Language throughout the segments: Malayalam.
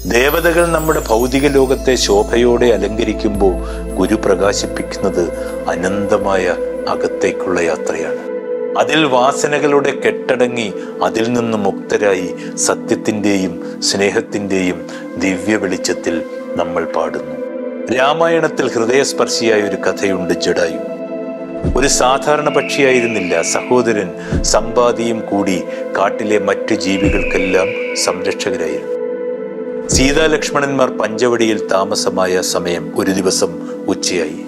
ദേവതകൾ നമ്മുടെ ഭൗതിക ലോകത്തെ ശോഭയോടെ അലങ്കരിക്കുമ്പോൾ ഗുരു പ്രകാശിപ്പിക്കുന്നത് അനന്തമായ അകത്തേക്കുള്ള യാത്രയാണ്. അതിൽ വാസനകളുടെ കെട്ടടങ്ങി അതിൽ നിന്ന് മുക്തരായി സത്യത്തിൻ്റെയും സ്നേഹത്തിൻ്റെയും ദിവ്യ വെളിച്ചത്തിൽ നമ്മൾ പാടുന്നു. രാമായണത്തിൽ ഹൃദയസ്പർശിയായ ഒരു കഥയുണ്ട്. ജടായു ഒരു സാധാരണ പക്ഷിയായിരുന്നില്ല. സഹോദരൻ സമ്പാദിയും കൂടി കാട്ടിലെ മറ്റു ജീവികൾക്കെല്ലാം സംരക്ഷകരായിരുന്നു. സീതാലക്ഷ്മണന്മാർ പഞ്ചവടിയിൽ താമസമായ സമയം ഒരു ദിവസം ഉച്ചയായി.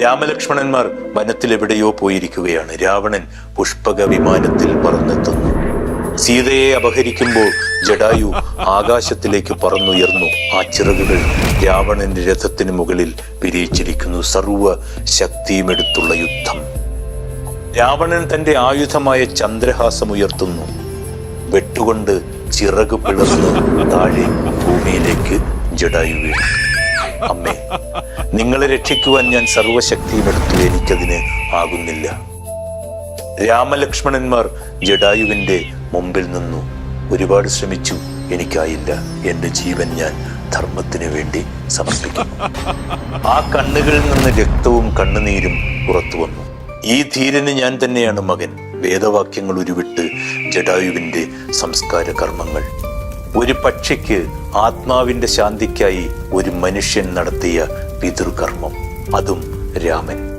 രാമലക്ഷ്മണന്മാർ വനത്തിലെവിടെയോ പോയിരിക്കുകയാണ്. രാവണൻ പുഷ്പക വിമാനത്തിൽ പറന്നെത്തുന്നു. സീതയെ അപഹരിക്കുമ്പോൾ ജടായു ആകാശത്തിലേക്ക് പറന്നുയർന്നു. ആ ചിറകുകൾ രാവണന്റെ രഥത്തിന് മുകളിൽ വിരിയിച്ചിരിക്കുന്നു. സർവ ശക്തിയുമെടുത്തുള്ള യുദ്ധം. രാവണൻ തന്റെ ആയുധമായ ചന്ദ്രഹാസം ഉയർത്തുന്നു. വെട്ടുകൊണ്ട് ചിറക് പിളർന്ന് താഴെ ഭൂമിയിലേക്ക് ജടായു വീണു. അമ്മേ, നിങ്ങളെ രക്ഷിക്കുവാൻ ഞാൻ സർവശക്തിയും എടുത്തു, എനിക്കതിന് ആകുന്നില്ല. രാമലക്ഷ്മണന്മാർ ജടായുവിന്റെ മുമ്പിൽ നിന്നു. ഒരുപാട് ശ്രമിച്ചു, എനിക്കായില്ല. എന്റെ ജീവൻ ഞാൻ ധർമ്മത്തിന് വേണ്ടി സമർപ്പിക്കുന്നു. ആ കണ്ണുകളിൽ നിന്ന് രക്തവും കണ്ണുനീരും പുറത്തു വന്നു. ഈ ധീരന് ഞാൻ തന്നെയാണ് മകൻ. വേദവാക്യങ്ങൾ ഉരുവിട്ട് ജടായുവിന്റെ സംസ്കാര കർമ്മങ്ങൾ. ഒരു പക്ഷിക്ക് ആത്മാവിന്റെ ശാന്തിക്കായി ഒരു മനുഷ്യൻ നടത്തിയ പിതൃകർമ്മം, അതും രാമൻ.